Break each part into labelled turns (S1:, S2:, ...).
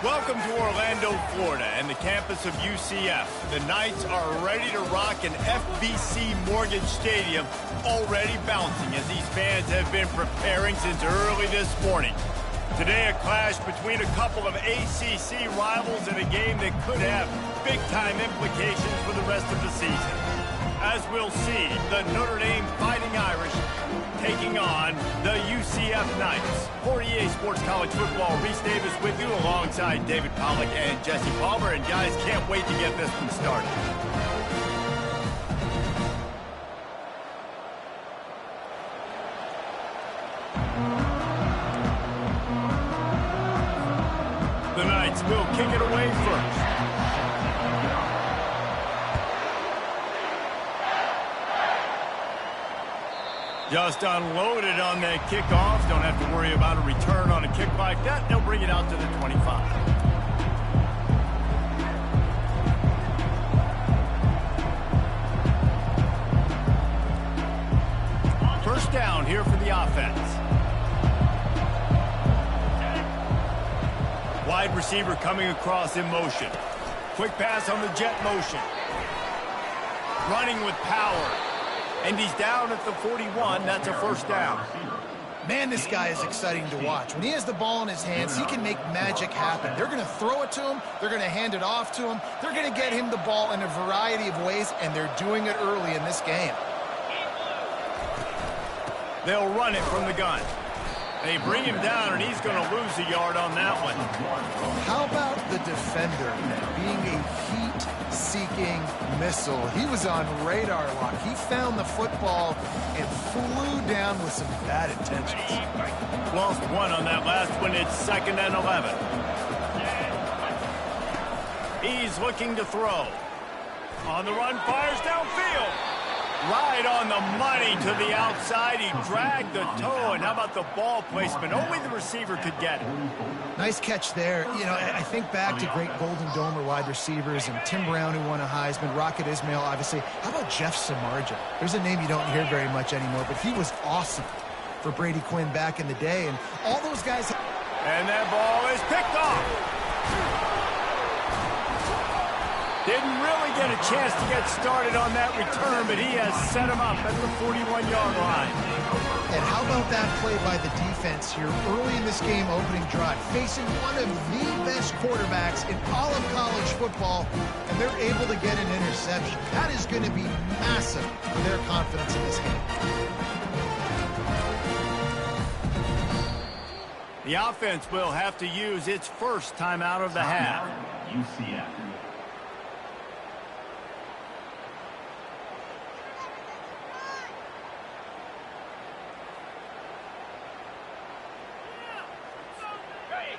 S1: Welcome to Orlando, Florida, and the campus of UCF. The Knights are ready to rock an FBC Mortgage Stadium, already bouncing as these fans have been preparing since early this morning. Today, a clash between a couple of ACC rivals in a game that could have big-time implications for the rest of the season. As we'll see, the Notre Dame Fighting Irish taking on the UCF Knights. For EA Sports College Football, Reese Davis with you alongside David Pollack and Jesse Palmer. And guys, can't wait to get this one started. The Knights will kick it away first. Just unloaded on that kickoff. Don't have to worry about a return on a kick like that. They'll bring it out to the 25. First down here for the offense. Wide receiver coming across in motion. Quick pass on the jet motion. Running with power. And he's down at the 41. That's a first down.
S2: Man, this guy is exciting to watch. When he has the ball in his hands, he can make magic happen. They're going to throw it to him. They're going to hand it off to him. They're going to get him the ball in a variety of ways, and they're doing it early in this game.
S1: They'll run it from the gun. They bring him down, and he's going to lose a yard on that one.
S2: How about the defender being a heat-seeking missile? He was on radar lock. He found the football and flew down with some bad intentions.
S1: Lost one on that last one. It's 2nd and 11. He's looking to throw. On the run, fires downfield. Right on the money to the outside. He dragged the toe, and how about the ball placement? Only the receiver could get it.
S2: Nice catch there. You know, I think back to great Golden Domer wide receivers and Tim Brown, who won a Heisman, Rocket Ismail, obviously. How about Jeff Samardzija? There's a name you don't hear very much anymore, but he was awesome for Brady Quinn back in the day, and all those guys.
S1: And that ball is picked off. Didn't really get a chance to get started on that return, but he has set him up at the 41-yard line.
S2: And how about that play by the defense here early in this game opening drive, facing one of the best quarterbacks in all of college football, and they're able to get an interception. That is going to be massive for their confidence in this game.
S1: The offense will have to use its first timeout of the half.
S3: UCF.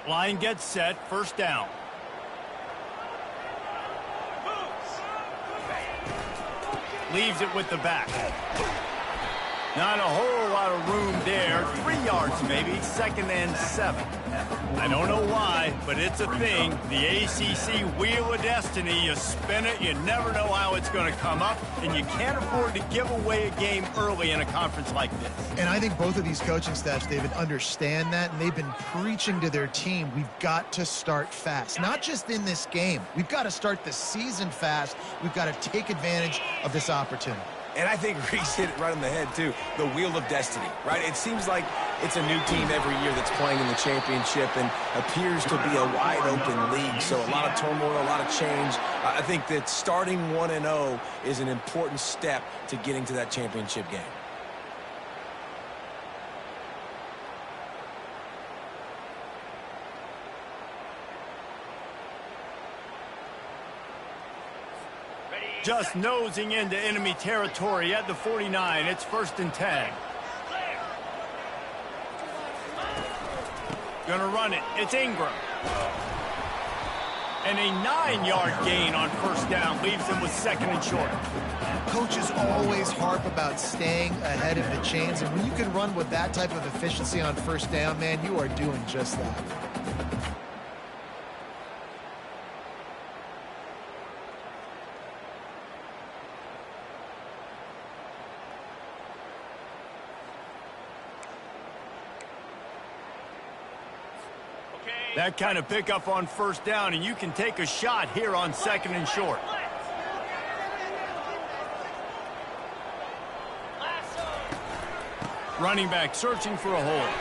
S1: Line gets set, first down. Leaves it with the back. Not a whole lot of room there. 3 yards maybe, 2nd and 7. I don't know why, but it's a thing. The ACC Wheel of Destiny, you spin it, you never know how it's going to come up, and you can't afford to give away a game early in a conference like this.
S2: And I think both of these coaching staffs, David, understand that, and they've been preaching to their team, we've got to start fast. Not just in this game. We've got to start the season fast. We've got to take advantage of this opportunity.
S4: And I think Reese hit it right on the head, too. The Wheel of Destiny, right? It seems like it's a new team every year that's playing in the championship and appears to be a wide-open league. So a lot of turmoil, a lot of change. I think that starting 1-0 is an important step to getting to that championship game.
S1: Just nosing into enemy territory at the 49. It's 1st and 10. Gonna run it. It's Ingram. And a 9-yard gain on first down leaves them with 2nd and short.
S2: Coaches always harp about staying ahead of the chains, and when you can run with that type of efficiency on first down, man, you are doing just that.
S1: Okay, That kind of pickup on first down, and you can take a shot here on 2nd and short. Running back searching for a hole.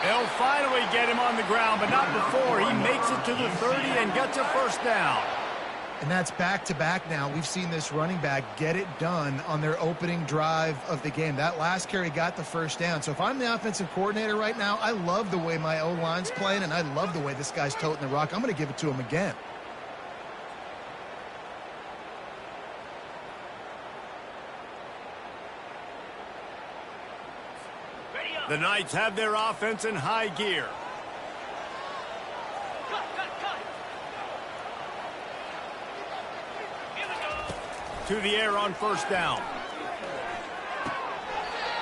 S1: They'll finally get him on the ground, but not before he makes it to the 30 and gets a first down.
S2: And that's back-to-back now. We've seen this running back get it done on their opening drive of the game. That last carry got the first down. So if I'm the offensive coordinator right now, I love the way my O-line's playing, and I love the way this guy's toting the rock. I'm going to give it to him again.
S1: The Knights have their offense in high gear. To the air on first down.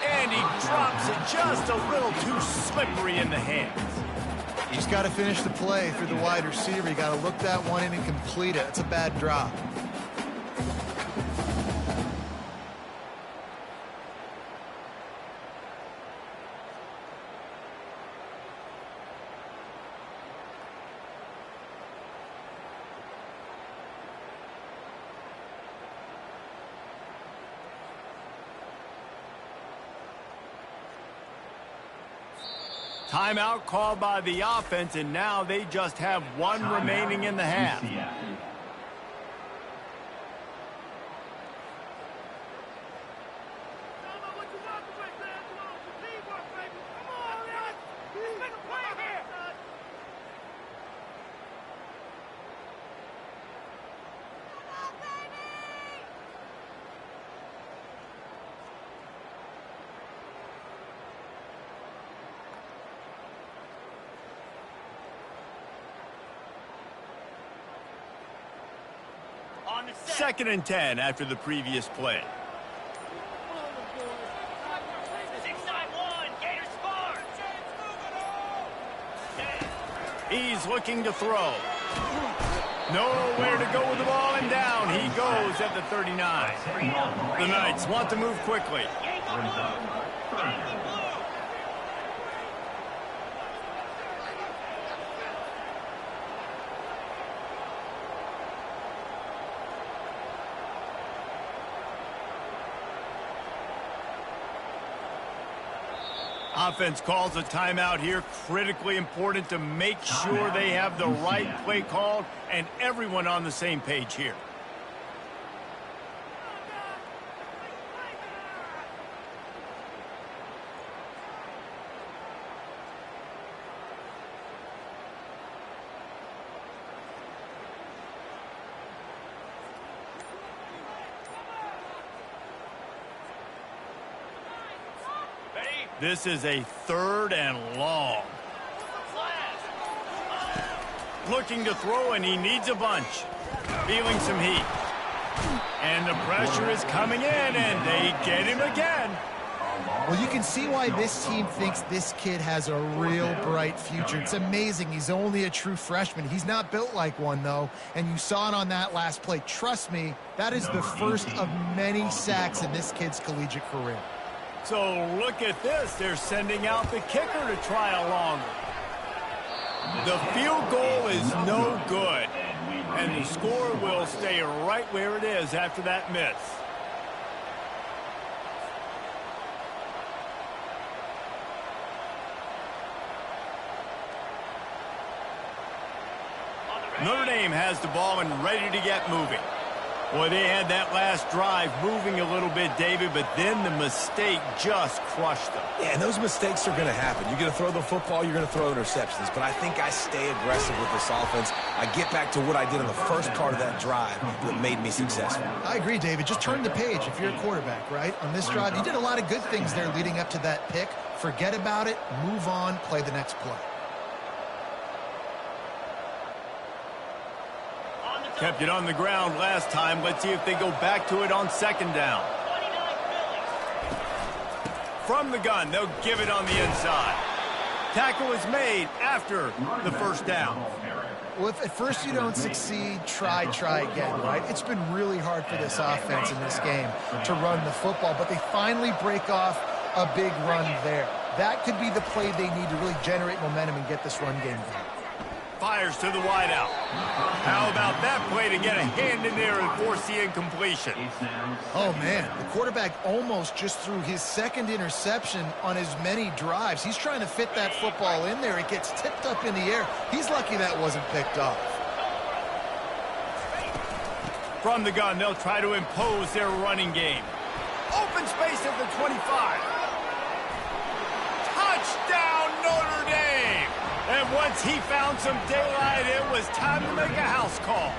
S1: And he drops it just a little too slippery in the hands.
S2: He's got to finish the play through the wide receiver. You got to look that one in and complete it. It's a bad drop.
S1: Timeout called by the offense, and now they just have one remaining in the half. Second and 10 after the previous play. He's looking to throw. Nowhere to go with the ball, and down he goes at the 39. The Knights want to move quickly. Offense calls a timeout here. Critically important to make sure they have the right play called and everyone on the same page here. This is a 3rd and long. Looking to throw, and he needs a bunch. Feeling some heat. And the pressure is coming in, and they get him again.
S2: Well, you can see why this team thinks this kid has a real bright future. It's amazing. He's only a true freshman. He's not built like one, though, and you saw it on that last play. Trust me, that is the first of many sacks in this kid's collegiate career.
S1: So look at this. They're sending out the kicker to try a longer. The field goal is no good, and the score will stay right where it is after that miss. Notre Dame has the ball and ready to get moving. Boy, they had that last drive moving a little bit, David, but then the mistake just crushed them.
S4: Yeah, and those mistakes are going to happen. You're going to throw the football, you're going to throw interceptions. But I think I stay aggressive with this offense. I get back to what I did in the first part of that drive that made me successful.
S2: I agree, David. Just turn the page if you're a quarterback, right? On this drive, you did a lot of good things there leading up to that pick. Forget about it, move on, play the next play.
S1: Kept it on the ground last time. Let's see if they go back to it on 2nd down. From the gun, they'll give it on the inside. Tackle is made after the first down.
S2: Well, if at first you don't succeed, try again, right? It's been really hard for this offense in this game to run the football, but they finally break off a big run there. that could be the play they need to really generate momentum and get this run game going.
S1: Fires to the wideout. How about that play to get a hand in there and force the incompletion?
S2: Oh, man, the quarterback almost just threw his second interception on as many drives. He's trying to fit that football in there. It gets tipped up in the air. He's lucky that wasn't picked off.
S1: From the gun, they'll try to impose their running game. Open space at the 25. Touchdown, Notre Dame! And once he found some daylight, it was time to make a house call.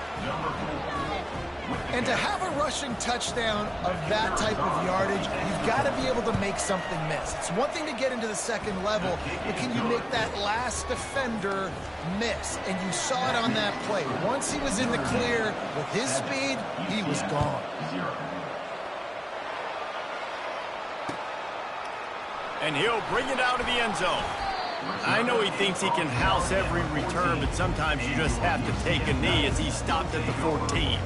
S2: And to have a rushing touchdown of that type of yardage, you've got to be able to make something miss. It's one thing to get into the second level, but can you make that last defender miss? And you saw it on that play. Once he was in the clear with his speed, he was gone.
S1: And he'll bring it out of the end zone. I know he thinks he can house every return, but sometimes you just have to take a knee as he stopped at the 14.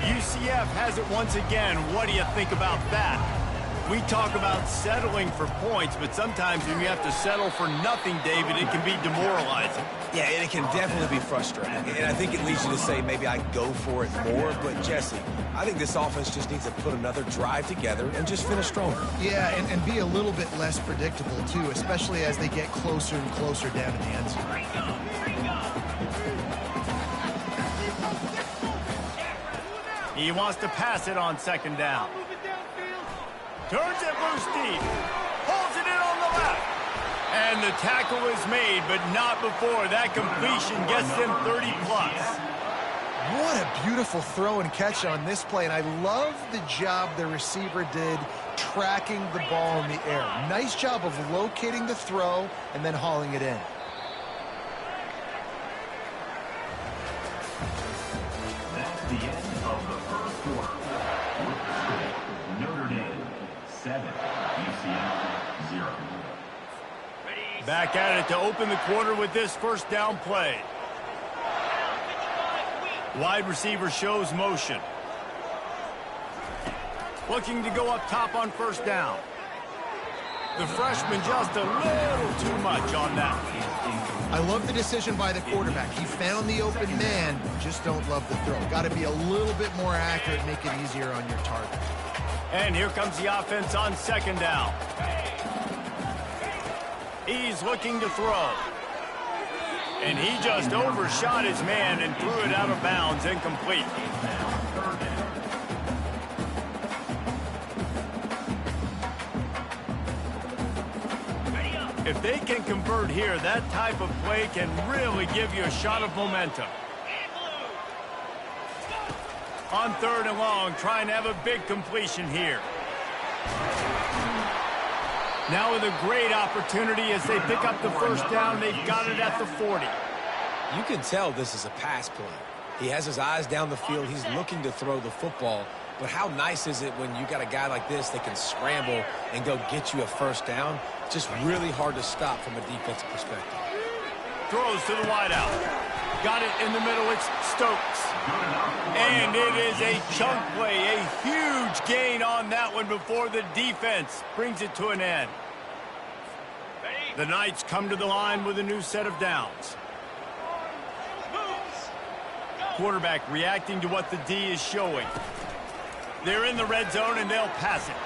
S1: UCF has it once again. What do you think about that? We talk about settling for points, but sometimes when you have to settle for nothing, David, it can be demoralizing.
S4: Yeah, and it can definitely be frustrating. And I think it leads you to say maybe I go for it more. But, Jesse, I think this offense just needs to put another drive together and just finish stronger.
S2: Yeah, and be a little bit less predictable, too, especially as they get closer and closer down to the end zone.
S1: He wants to pass it on second down. Turns it loose deep. Pulls it in on the left. And the tackle is made, but not before that completion gets them 30-plus.
S2: What a beautiful throw and catch on this play. And I love the job the receiver did tracking the ball in the air. Nice job of locating the throw and then hauling it in.
S3: That's the end of the first quarter. With the score, Notre Dame 7, UCF 0.
S1: Back at it to open the quarter with this first down play. Wide receiver shows motion. Looking to go up top on first down. The freshman just a little too much on that.
S2: I love the decision by the quarterback. He found the open man, just don't love the throw. Got to be a little bit more accurate, make it easier on your target.
S1: And here comes the offense on second down. He's looking to throw. And he just overshot his man and threw it out of bounds, incomplete. If they can convert here, that type of play can really give you a shot of momentum. On third and long, trying to have a big completion here. Now with a great opportunity as they pick up the first down, they've got it at the 40.
S4: You can tell this is a pass play. He has his eyes down the field. He's looking to throw the football. But how nice is it when you got a guy like this that can scramble and go get you a first down? It's just really hard to stop from a defensive perspective.
S1: Throws to the wideout. Got it in the middle. It's Stokes. And it is a chunk play. A huge gain on that one before the defense brings it to an end. The Knights come to the line with a new set of downs. Quarterback reacting to what the D is showing. They're in the red zone, and they'll pass it.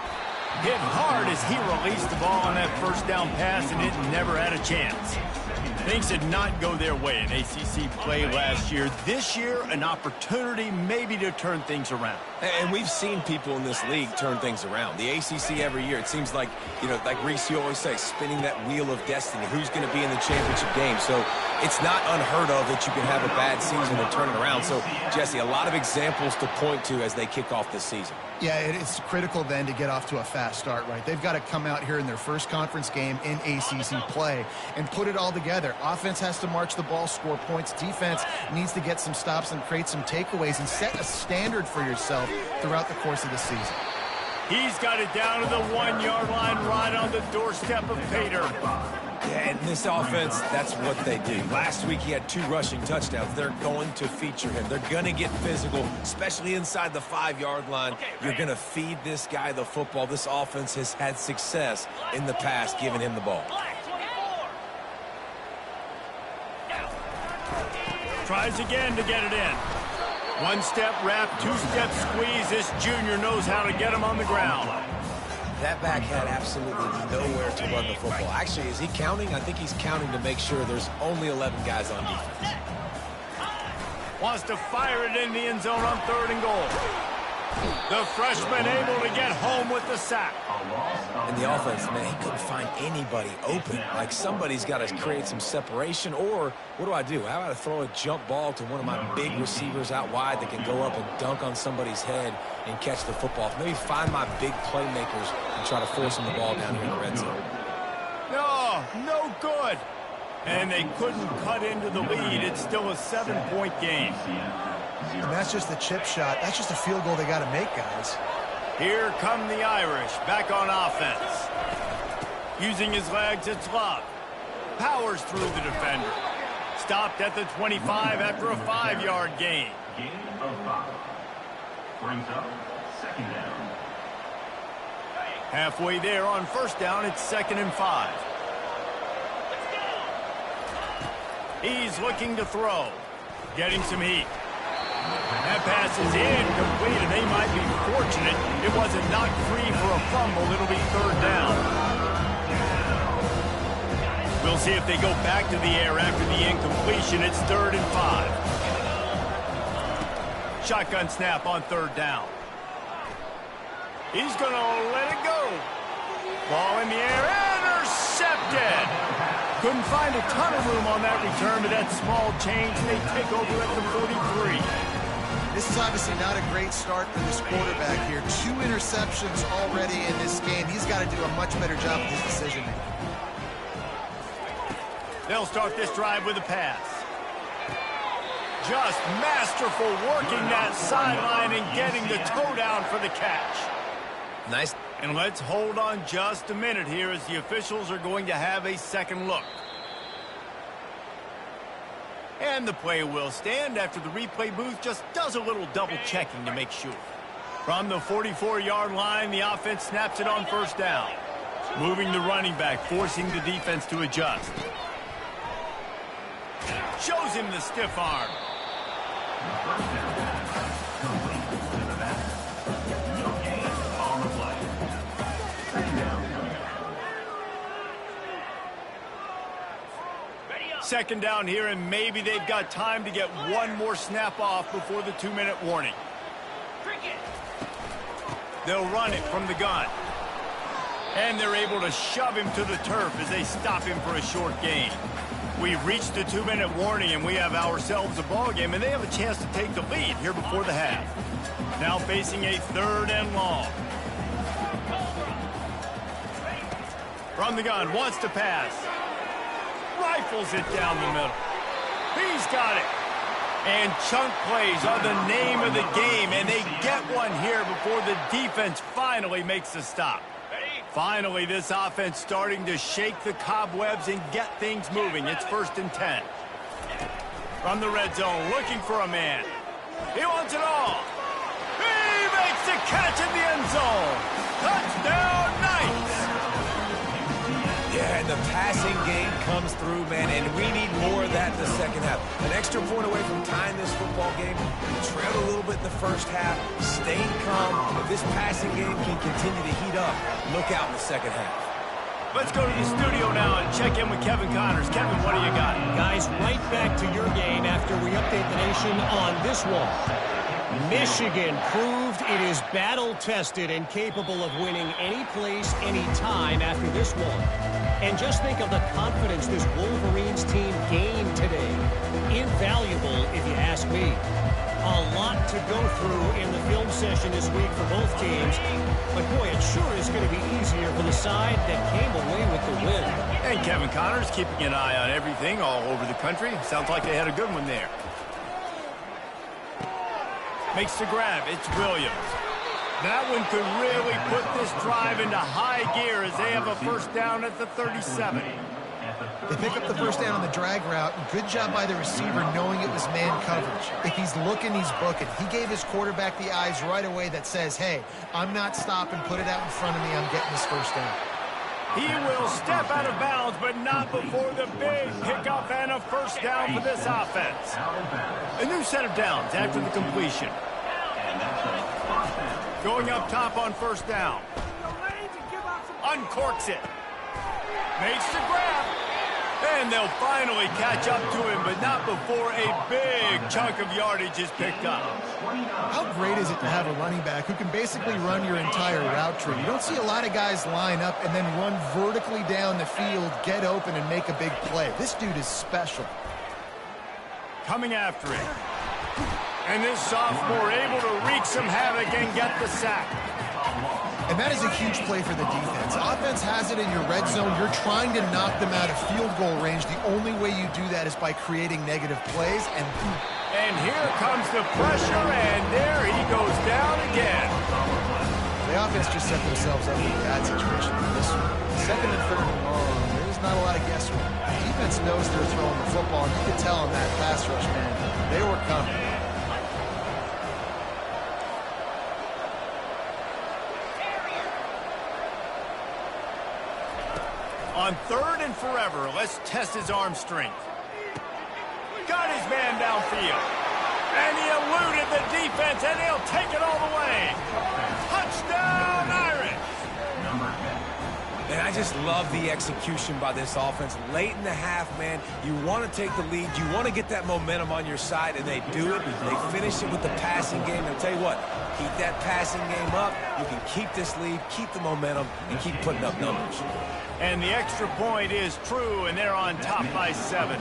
S1: Hit hard as he released the ball on that first down pass, and it never had a chance. Things did not go their way in ACC play last year. This year, an opportunity maybe to turn things around.
S4: And we've seen people in this league turn things around. The ACC every year, it seems like, you know, like Reese, you always say, spinning that wheel of destiny. Who's going to be in the championship game? So it's not unheard of that you can have a bad season and turn it around. So, Jesse, a lot of examples to point to as they kick off this season.
S2: Yeah, it's critical then to get off to a fast start, right? They've got to come out here in their first conference game in ACC play and put it all together. Offense has to march the ball, score points. Defense needs to get some stops and create some takeaways and set a standard for yourself throughout the course of the season.
S1: He's got it down to the 1-yard line right on the doorstep of pay dirt.
S4: Yeah, and this offense, that's what they do. Last week he had 2 rushing touchdowns. They're going to feature him. They're going to get physical, especially inside the 5-yard line. You're going to feed this guy the football. This offense has had success in the past giving him the ball.
S1: Tries again to get it in. 1-step wrap, 2-step squeeze. This junior knows how to get him on the ground.
S4: That back had absolutely nowhere to run the football. Actually, is he counting? I think he's counting to make sure there's only 11 guys on defense.
S1: Wants to fire it in the end zone on 3rd and goal. The freshman able to get home with the sack.
S4: And the offense, man, he couldn't find anybody open. Like, somebody's got to create some separation, or what do I do? How about I throw a jump ball to one of my big receivers out wide that can go up and dunk on somebody's head and catch the football? Maybe find my big playmakers and try to force them the ball down here in the red zone.
S1: No good. And they couldn't cut into the lead. It's still a 7-point game.
S2: And that's just the chip shot. That's just a field goal they got to make, guys.
S1: Here come the Irish, back on offense. Using his legs, it's Love. Powers through the defender. Stopped at the 25 after a 5-yard gain.
S3: Gain of 5. Brings up 2nd down.
S1: Halfway there on 1st down, it's 2nd and 5. He's looking to throw. Getting some heat. That pass is incomplete, and they might be fortunate it wasn't knocked free for a fumble. It'll be 3rd down. We'll see if they go back to the air after the incompletion. It's 3rd and 5. Shotgun snap on 3rd down. He's going to let it go. Ball in the air, intercepted. Couldn't find a ton of room on that return, but that small change, they take over at the 43.
S2: This is obviously not a great start for this quarterback here. 2 interceptions already in this game. He's got to do a much better job with his decision-making.
S1: They'll start this drive with a pass. Just masterful working that sideline and getting the toe down for the catch.
S4: Nice.
S1: And let's hold on just a minute here as the officials are going to have a second look. And the play will stand after the replay booth just does a little double checking to make sure. From the 44-yard line, the offense snaps it on 1st down. Moving the running back, forcing the defense to adjust. Shows him the stiff arm. Second down here, and maybe they've got time to get one more snap off before the 2-minute warning. They'll run it from the gun. And they're able to shove him to the turf as they stop him for a short gain. We've reached the 2-minute warning, and we have ourselves a ball game, and they have a chance to take the lead here before the half. Now facing a 3rd and long. From the gun, wants to pass. Rifles it down the middle. He's got it. And chunk plays are the name of the game, and they get one here before the defense finally makes a stop. Finally, this offense starting to shake the cobwebs and get things moving. It's 1st and 10. From the red zone, looking for a man. He wants it all. He makes the catch in the end zone. Touchdown, Knights!
S4: Yeah, and the passing game comes through, man, and we need more of that in the second half. An extra point away from tying this football game. We trailed a little bit in the first half, staying calm. If this passing game can continue to heat up, look out in the second half.
S1: Let's go to the studio now and check in with Kevin Connors. Kevin, what do you got?
S5: Guys, right back to your game after we update the nation on this one. Michigan proved it is battle-tested and capable of winning any place, any time after this one. And just think of the confidence this Wolverines team gained today. Invaluable, if you ask me. A lot to go through in the film session this week for both teams. But, boy, it sure is going to be easier for the side that came away with the win.
S1: And Kevin Connors keeping an eye on everything all over the country. Sounds like they had a good one there. Makes the grab. It's Williams. That one could really put this drive into high gear as they have a first down at the 37.
S2: They pick up the first down on the drag route. Good job by the receiver knowing it was man coverage. If he's looking, he's booking. He gave his quarterback the eyes right away that says, hey, I'm not stopping. Put it out in front of me. I'm getting this first down.
S1: He will step out of bounds, but not before the big pickup and a first down for this offense. A new set of downs after the completion. Going up top on first down. Uncorks it. Makes the grab. And they'll finally catch up to him, but not before a big chunk of yardage is picked up.
S2: How great is it to have a running back who can basically run your entire route tree? You don't see a lot of guys line up and then run vertically down the field, get open, and make a big play. This dude is special.
S1: Coming after it. And this sophomore able to wreak some havoc and get the sack.
S2: And that is a huge play for the defense. Offense has it in your red zone. You're trying to knock them out of field goal range. The only way you do that is by creating negative plays.
S1: And here comes the pressure, and there he goes down again.
S2: The offense just set themselves up for a bad situation in this one. Second and third and long, there's not a lot of guesswork. The defense knows they're throwing the football, and you could tell on that pass rush, man, they were coming.
S1: On third and forever, let's test his arm strength. Got his man downfield. And he eluded the defense, and he'll take it all the way. Touchdown, Irish!
S4: And I just love the execution by this offense. Late in the half, man, you want to take the lead. You want to get that momentum on your side, and they do it. They finish it with the passing game. I'll tell you what, keep that passing game up. You can keep this lead, keep the momentum, and keep putting up numbers.
S1: And the extra point is true, and they're on top by 7.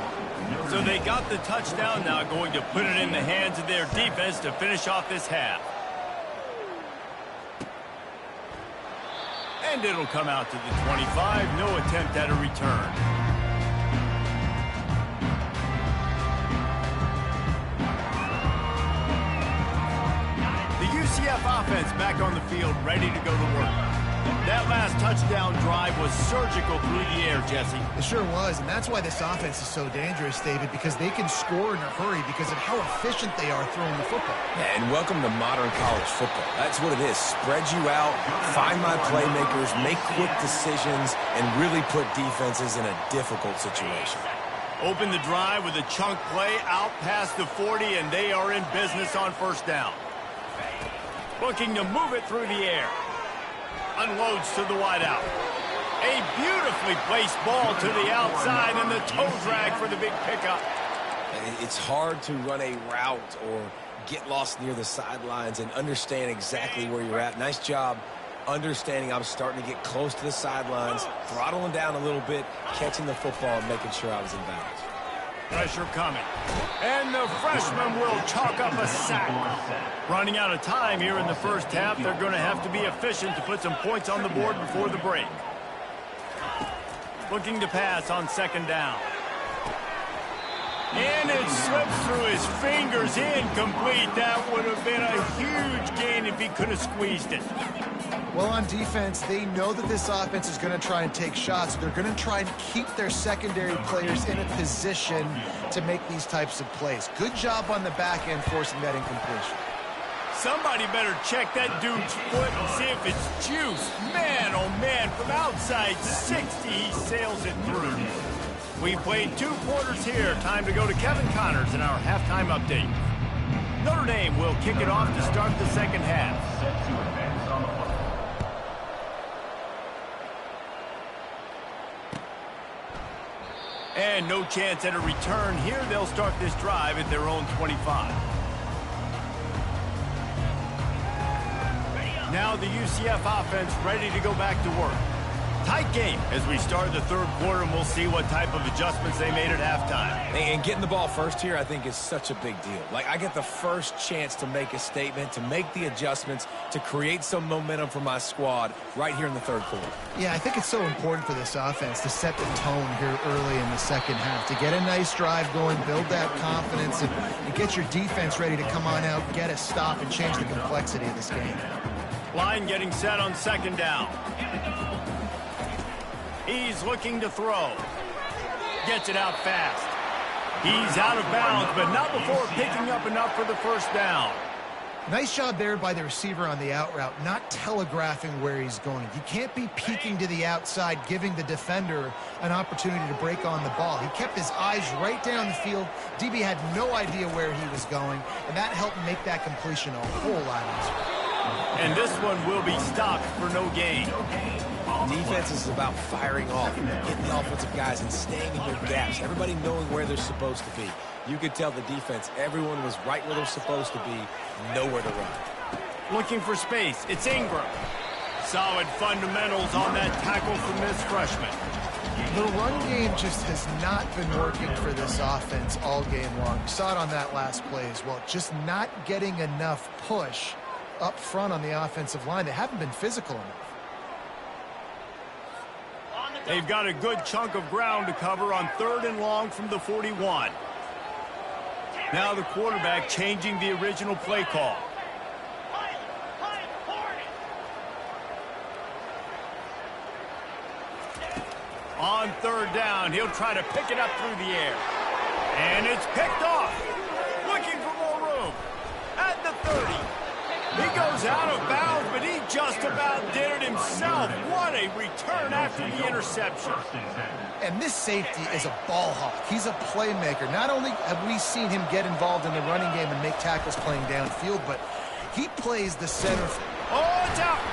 S1: So they got the touchdown, now going to put it in the hands of their defense to finish off this half. And it'll come out to the 25, no attempt at a return. The UCF offense back on the field, ready to go to work. That last touchdown drive was surgical through the air, Jesse.
S2: It sure was, and that's why this offense is so dangerous, David, because they can score in a hurry because of how efficient they are throwing the football.
S4: Yeah, and welcome to modern college football. That's what it is. Spread you out, find my playmakers, make quick decisions, and really put defenses in a difficult situation.
S1: Open the drive with a chunk play out past the 40, and they are in business on first down. Looking to move it through the air. Unloads to the wideout. A beautifully placed ball to the outside and the toe drag for the big pickup.
S4: It's hard to run a route or get lost near the sidelines and understand exactly where you're at. Nice job understanding I was starting to get close to the sidelines, throttling down a little bit, catching the football and making sure I was in bounds.
S1: Pressure coming. And the freshman will chalk up a sack. Running out of time here in the first half. They're going to have to be efficient to put some points on the board before the break. Looking to pass on second down. And it slips through his fingers. Incomplete. That would have been a huge gain if he could have squeezed it.
S2: Well, on defense, they know that this offense is going to try and take shots. They're going to try and keep their secondary players in a position to make these types of plays. Good job on the back end forcing that incompletion.
S1: Somebody better check that dude's foot and see if it's juice. Man, oh man, from outside 60, he sails it through. We played 2 quarters here. Time to go to Kevin Connors in our halftime update. Notre Dame will kick it off to start the second half. And no chance at a return here. They'll start this drive at their own 25. Now the UCF offense ready to go back to work. Tight game as we start the third quarter, and we'll see what type of adjustments they made at halftime.
S4: And getting the ball first here, I think, is such a big deal. Like, I get the first chance to make a statement, to make the adjustments, to create some momentum for my squad right here in the third quarter.
S2: Yeah, I think it's so important for this offense to set the tone here early in the second half, to get a nice drive going, build that confidence, and get your defense ready to come on out, get a stop, and change the complexity of this game.
S1: Line getting set on second down. He's looking to throw. Gets it out fast. He's out of bounds, but not before picking up enough for the first down.
S2: Nice job there by the receiver on the out route, not telegraphing where he's going. You can't be peeking to the outside, giving the defender an opportunity to break on the ball. He kept his eyes right down the field. DB had no idea where he was going, and that helped make that completion a whole lot easier.
S1: And this one will be stopped for no gain.
S4: Defense is about firing off, getting the offensive guys and staying in your gaps. Everybody knowing where they're supposed to be. You could tell the defense, everyone was right where they're supposed to be, nowhere to run.
S1: Looking for space, it's Ingram. Solid fundamentals on that tackle from this freshman.
S2: The run game just has not been working for this offense all game long. You saw it on that last play as well. Just not getting enough push up front on the offensive line. They haven't been physical enough.
S1: They've got a good chunk of ground to cover on 3rd and long from the 41. Now the quarterback changing the original play call. On 3rd down, he'll try to pick it up through the air. And it's picked off. Looking for more room. At the 30. He goes out of bounds, but he just about did it himself. What a return after the interception.
S2: And this safety is a ball hawk. He's a playmaker. Not only have we seen him get involved in the running game and make tackles playing downfield, but he plays the center.
S1: Oh, it's out.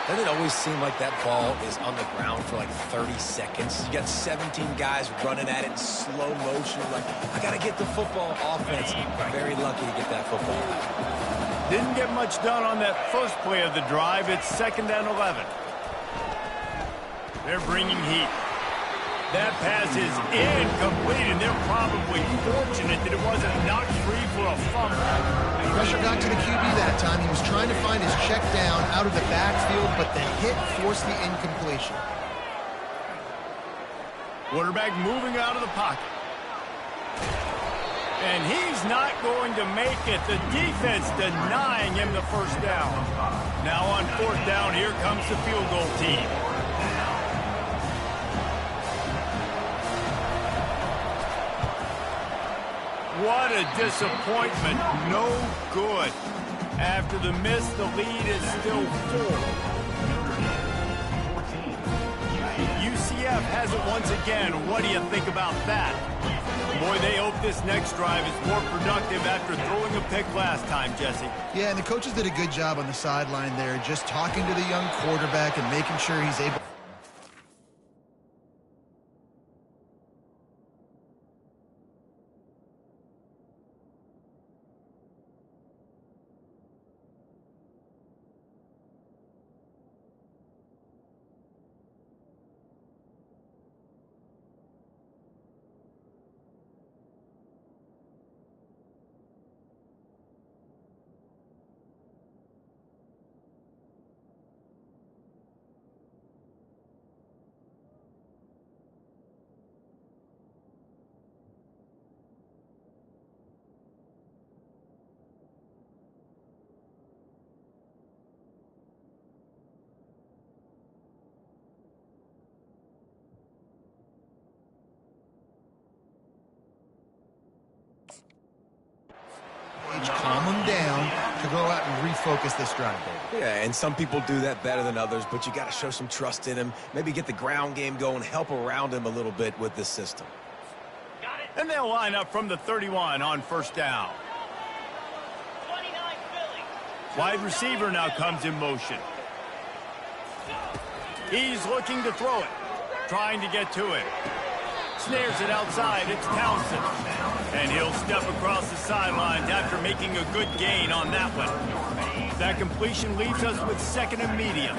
S4: Doesn't it always seem like that ball is on the ground for like 30 seconds? You got 17 guys running at it in slow motion. Like, I got to get the football. Offense, very lucky to get that football.
S1: Didn't get much done on that first play of the drive. It's 2nd and 11. They're bringing heat. That pass is incomplete, and they're probably fortunate that it wasn't knocked free for a fumble.
S2: Pressure got to the QB that time. He was trying to find his check down out of the backfield, but the hit forced the incompletion.
S1: Quarterback moving out of the pocket. And he's not going to make it. The defense denying him the first down. Now on 4th down, here comes the field goal team. What a disappointment. No good. After the miss, the lead is still 4. UCF has it once again. What do you think about that? Boy, they hope this next drive is more productive after throwing a pick last time, Jesse.
S2: Yeah, and the coaches did a good job on the sideline there, just talking to the young quarterback and making sure he's able. Calm them down to go out and refocus this drive.
S4: Yeah, and some people do that better than others, but you got to show some trust in him. Maybe get the ground game going, help around him a little bit with this system.
S1: And they'll line up from the 31 on 1st down. Wide receiver now comes in motion. He's looking to throw it, trying to get to it. Snares it outside. It's Townsend. And he'll step across the sidelines after making a good gain on that one. That completion leaves us with 2nd and medium.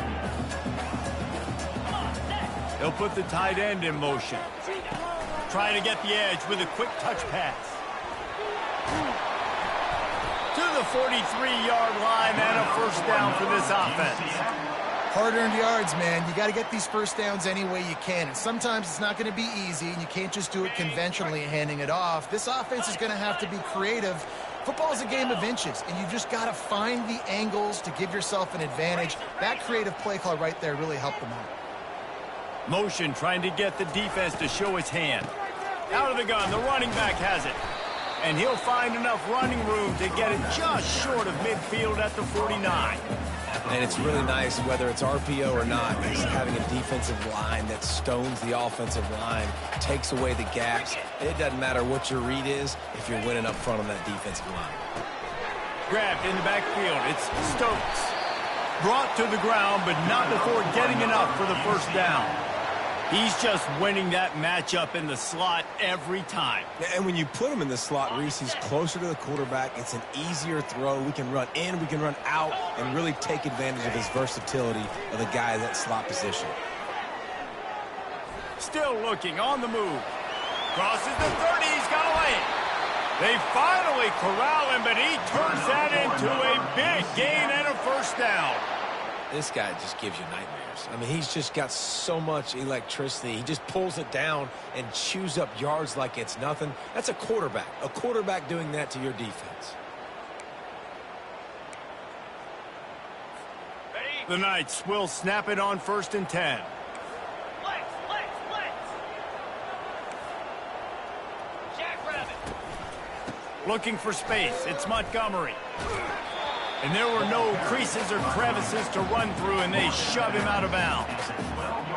S1: He'll put the tight end in motion. Trying to get the edge with a quick touch pass. To the 43-yard line and a 1st down for this offense.
S2: Hard-earned yards, man. You got to get these first downs any way you can. And sometimes it's not going to be easy, and you can't just do it conventionally handing it off. This offense is going to have to be creative Football is a game of inches, and you've just got to find the angles to give yourself an advantage. That creative play call right there really helped them out.
S1: Motion trying to get the defense to show his hand. Out of the gun, the running back has it. And he'll find enough running room to get it just short of midfield at the 49.
S4: And it's really nice, whether it's RPO or not, is having a defensive line that stones the offensive line, takes away the gaps. It doesn't matter what your read is if you're winning up front on that defensive line.
S1: Grabbed in the backfield. It's Stokes. Brought to the ground, but not before getting enough for the first down. He's just winning that matchup in the slot every time.
S4: And when you put him in the slot, Reese, he's closer to the quarterback. It's an easier throw. We can run in, we can run out, and really take advantage of his versatility of the guy in that slot position.
S1: Still looking on the move. Crosses the 30. He's got a lane. They finally corral him, but he turns that into a big gain and a first down.
S4: This guy just gives you nightmares. I mean, he's just got so much electricity. He just pulls it down and chews up yards like it's nothing. That's a quarterback. A quarterback doing that to your defense.
S1: The Knights will snap it on 1st and 10. Looking for space. It's Montgomery. And there were no creases or crevices to run through, and they shove him out of bounds.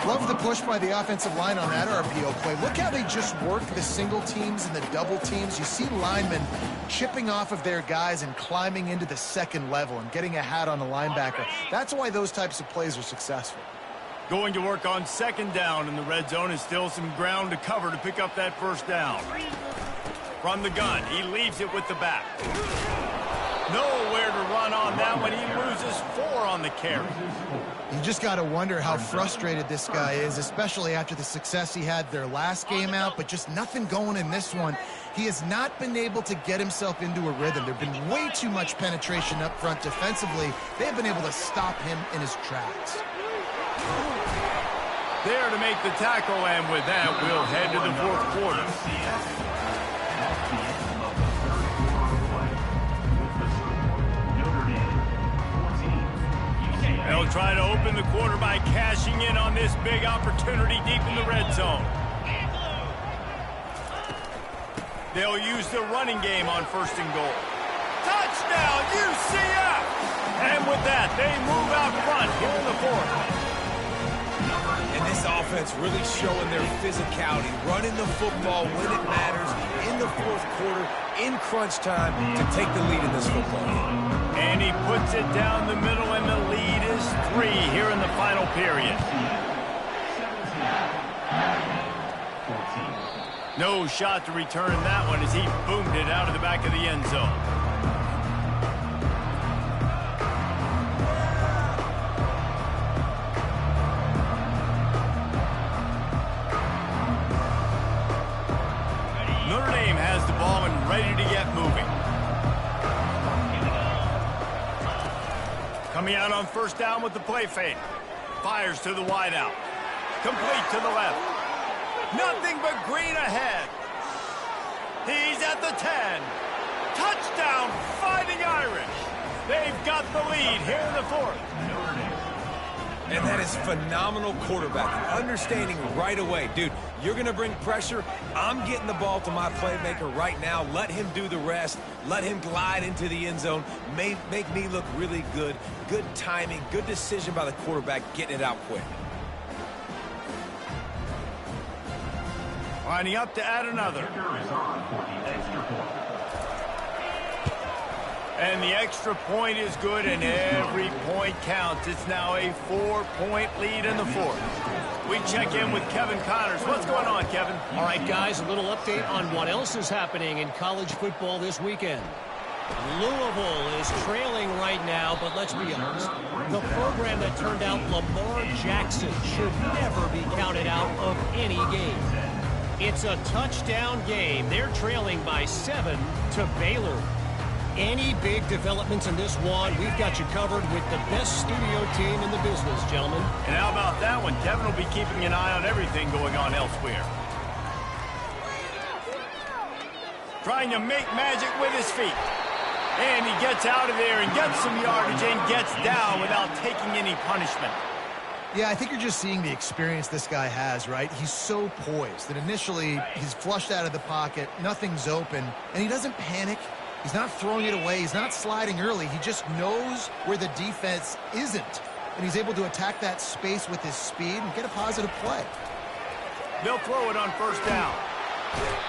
S2: Love the push by the offensive line on that RPO play. Look how they just work the single teams and the double teams. You see linemen chipping off of their guys and climbing into the second level and getting a hat on a linebacker. That's why those types of plays are successful.
S1: Going to work on 2nd down in the red zone, and still some ground to cover to pick up that first down. From the gun, he leaves it with the back. Nowhere to run on that one. He loses 4 on the carry.
S2: You just got to wonder how frustrated this guy is, especially after the success he had their last game out, but just nothing going in this one. He has not been able to get himself into a rhythm. There have been way too much penetration up front defensively. They've been able to stop him in his tracks.
S1: There to make the tackle, and with that, we'll head to the 4th quarter. They'll try to open the quarter by cashing in on this big opportunity deep in the red zone. They'll use the running game on 1st and goal. Touchdown, UCF! And with that, they move out front here in the 4th.
S4: And this offense really showing their physicality, running the football when it matters, in the 4th quarter, in crunch time, to take the lead in this football game.
S1: And he puts it down the middle, and the lead is 3 here in the final period. No shot to return that one as he boomed it out of the back of the end zone. Notre Dame has the ball and ready to get moving. Coming out on 1st down with the play fake. Fires to the wideout. Complete to the left. Nothing but green ahead. He's at the 10. Touchdown, Fighting Irish. They've got the lead here in the 4th.
S4: And that is phenomenal quarterbacking. Understanding right away, dude, you're going to bring pressure. I'm getting the ball to my playmaker right now. Let him do the rest. Let him glide into the end zone. Make me look really good. Good timing, good decision by the quarterback, getting it out quick.
S1: Lining up to add another. And the extra point is good, and every point counts. It's now a 4-point lead in the 4th. We check in with Kevin Connors. What's going on, Kevin?
S5: All right, guys, a little update on what else is happening in college football this weekend. Louisville is trailing right now, but let's be honest. The program that turned out Lamar Jackson should never be counted out of any game. It's a touchdown game. They're trailing by 7 to Baylor. Any big developments in this one, we've got you covered with the best studio team in the business, gentlemen.
S1: And how about that one? Kevin will be keeping an eye on everything going on elsewhere. Trying to make magic with his feet. And he gets out of there and gets some yardage and gets down without taking any punishment.
S2: Yeah, I think you're just seeing the experience this guy has, right? He's so poised that initially he's flushed out of the pocket, nothing's open, and he doesn't panic. He's not throwing it away. He's not sliding early. He just knows where the defense isn't, and he's able to attack that space with his speed and get a positive play.
S1: They'll throw it on first down.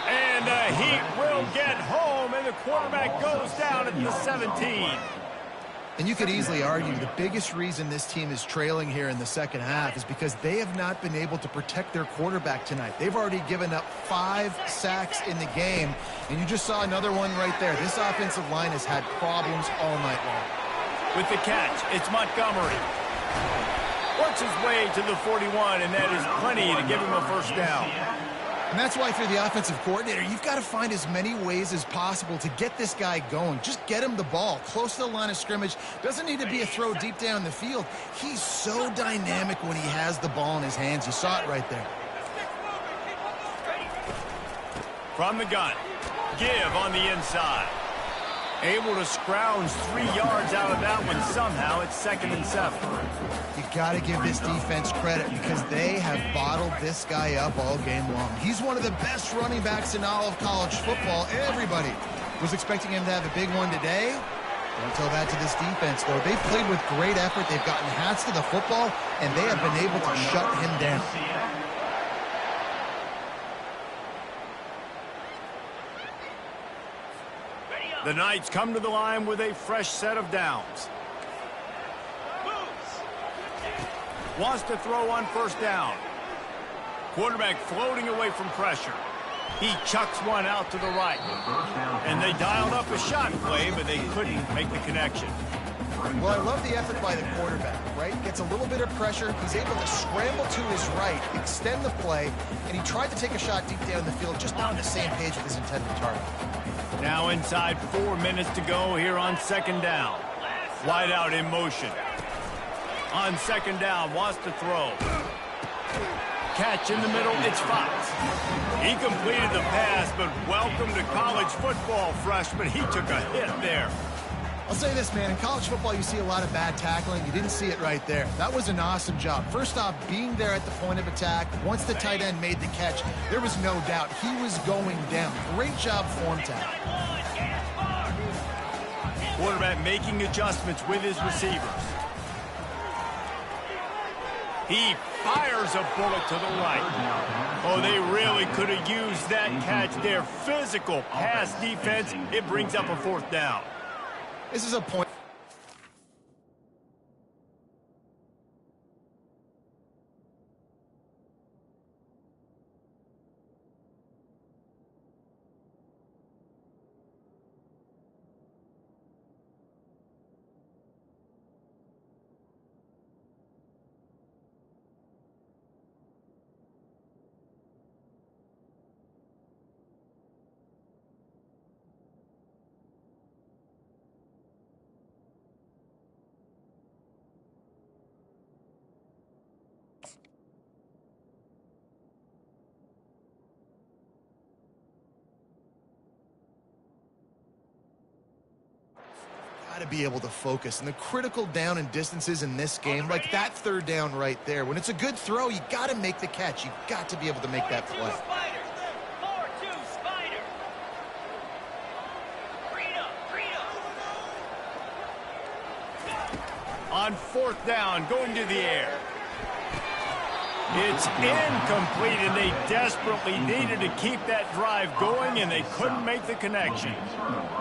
S1: And the Heat will get home, and the quarterback goes down at the 17.
S2: And you could easily argue the biggest reason this team is trailing here in the second half is because they have not been able to protect their quarterback tonight. They've already given up 5 sacks in the game, and you just saw another one right there. This offensive line has had problems all night long.
S1: With the catch, it's Montgomery. Works his way to the 41, and that is plenty to give him a first down.
S2: And that's why if you're the offensive coordinator, you've got to find as many ways as possible to get this guy going. Just get him the ball close to the line of scrimmage. Doesn't need to be a throw deep down the field. He's so dynamic when he has the ball in his hands. You saw it right there.
S1: From the gun, give on the inside. Able to scrounge 3 yards out of that one somehow. It's 2nd and 7.
S2: You got to give this defense credit because they have bottled this guy up all game long. He's one of the best running backs in all of college football. Everybody was expecting him to have a big one today. Don't tell that to this defense, though. They've played with great effort. They've gotten hats to the football, and they have been able to shut him down.
S1: The Knights come to the line with a fresh set of downs. Wants to throw on first down. Quarterback floating away from pressure. He chucks one out to the right. And they dialed up a shot play, but they couldn't make the connection.
S2: Well, I love the effort by the quarterback, right? Gets a little bit of pressure. He's able to scramble to his right, extend the play, and he tried to take a shot deep down the field, just not on the same page with his intended target.
S1: Now inside 4 minutes to go here on 2nd down. Wide out in motion. On 2nd down, wants to throw. Catch in the middle, it's Fox. He completed the pass, but welcome to college football, freshman. He took a hit there.
S2: I'll say this, man. In college football, you see a lot of bad tackling. You didn't see it right there. That was an awesome job. First off, being there at the point of attack. Once the tight end made the catch, there was no doubt he was going down. Great job form tackle.
S1: Quarterback making adjustments with his receivers. He fires a bullet to the right. Oh, they really could have used that catch there. Physical pass defense. It brings up a 4th down.
S2: This is a point. To be able to focus. And the critical down and distances in this game, like that 3rd down right there, when it's a good throw, you got to make the catch. You got to be able to make that play.
S1: On 4th down, going to the air. It's incomplete, and they desperately needed to keep that drive going, and they couldn't make the connection.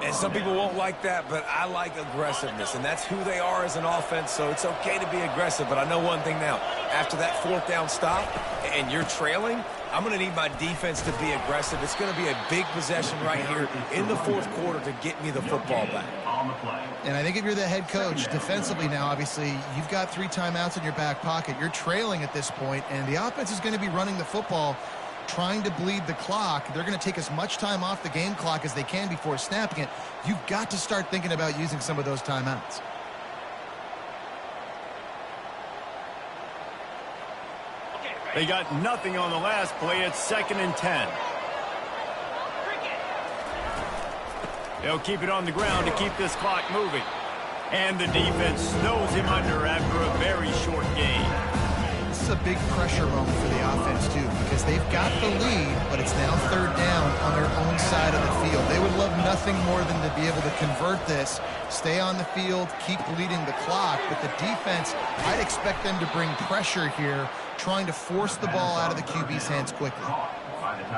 S4: And some people won't like that, but I like aggressiveness, and that's who they are as an offense, so it's okay to be aggressive. But I know one thing now. After that 4th down stop and you're trailing, I'm going to need my defense to be aggressive. It's going to be a big possession right here in the 4th quarter to get me the football back.
S2: And I think if you're the head coach, defensively now, obviously, you've got 3 timeouts in your back pocket. You're trailing at this point, and the offense is going to be running the football, trying to bleed the clock. They're going to take as much time off the game clock as they can before snapping it. You've got to start thinking about using some of those timeouts.
S1: They got nothing on the last play. It's 2nd and 10. They'll keep it on the ground to keep this clock moving. And the defense snows him under after a very short game.
S2: This is a big pressure moment for the offense, too, because they've got the lead, but it's now third down on their own side of the field. They would love nothing more than to be able to convert this, stay on the field, keep leading the clock. But the defense, I'd expect them to bring pressure here, trying to force the ball out of the QB's hands quickly.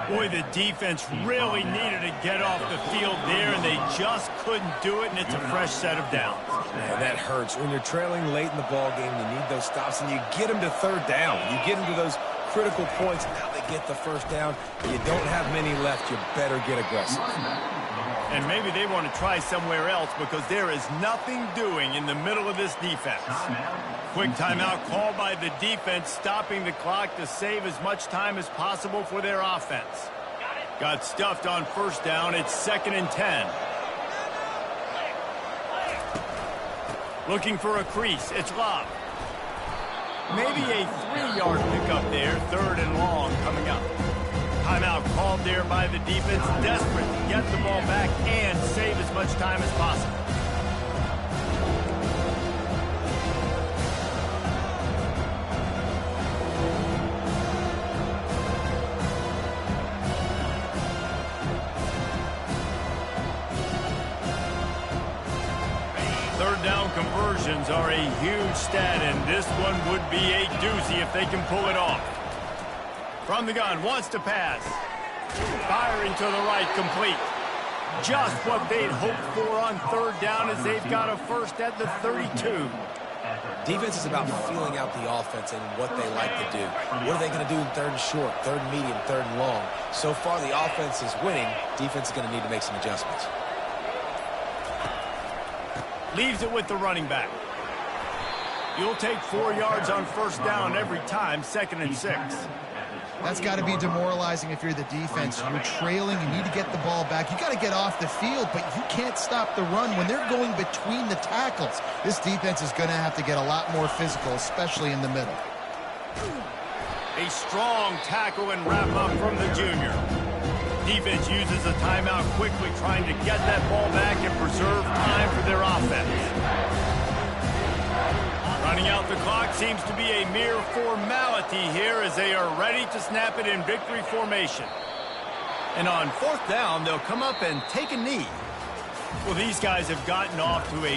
S1: Boy, the defense really needed to get off the field there, and they just couldn't do it, and it's a fresh set of downs.
S4: Man, that hurts. When you're trailing late in the ball game, you need those stops, and you get them to third down. You get them to those critical points. Now they get the first down. You don't have many left. You better get aggressive.
S1: And maybe they want to try somewhere else because there is nothing doing in the middle of this defense. Quick timeout called by the defense, stopping the clock to save as much time as possible for their offense. Got stuffed on first down. It's 2nd and 10. Looking for a crease. It's Love. Maybe a 3-yard pickup there. 3rd and long coming up. Timeout called there by the defense, desperate to get the ball back and save as much time as possible. Third down conversions are a huge stat, and this one would be a doozy if they can pull it off. From the gun, wants to pass. Firing to the right, complete. Just what they'd hoped for on third down as they've got a first at the 32.
S4: Defense is about feeling out the offense and what they like to do. What are they going to do in 3rd and short, 3rd and medium, 3rd and long? So far, the offense is winning. Defense is going to need to make some adjustments.
S1: Leaves it with the running back. You'll take 4 yards on first down every time, 2nd and 6.
S2: That's got to be demoralizing if you're the defense. You're trailing. You need to get the ball back. You got to get off the field, but you can't stop the run when they're going between the tackles. This defense is going to have to get a lot more physical, especially in the middle.
S1: A strong tackle and wrap up from the junior. Defense uses a timeout quickly, trying to get that ball back and preserve time for their offense. Running out the clock seems to be a mere formality here as they are ready to snap it in victory formation. And on 4th down, they'll come up and take a knee. Well, these guys have gotten off to a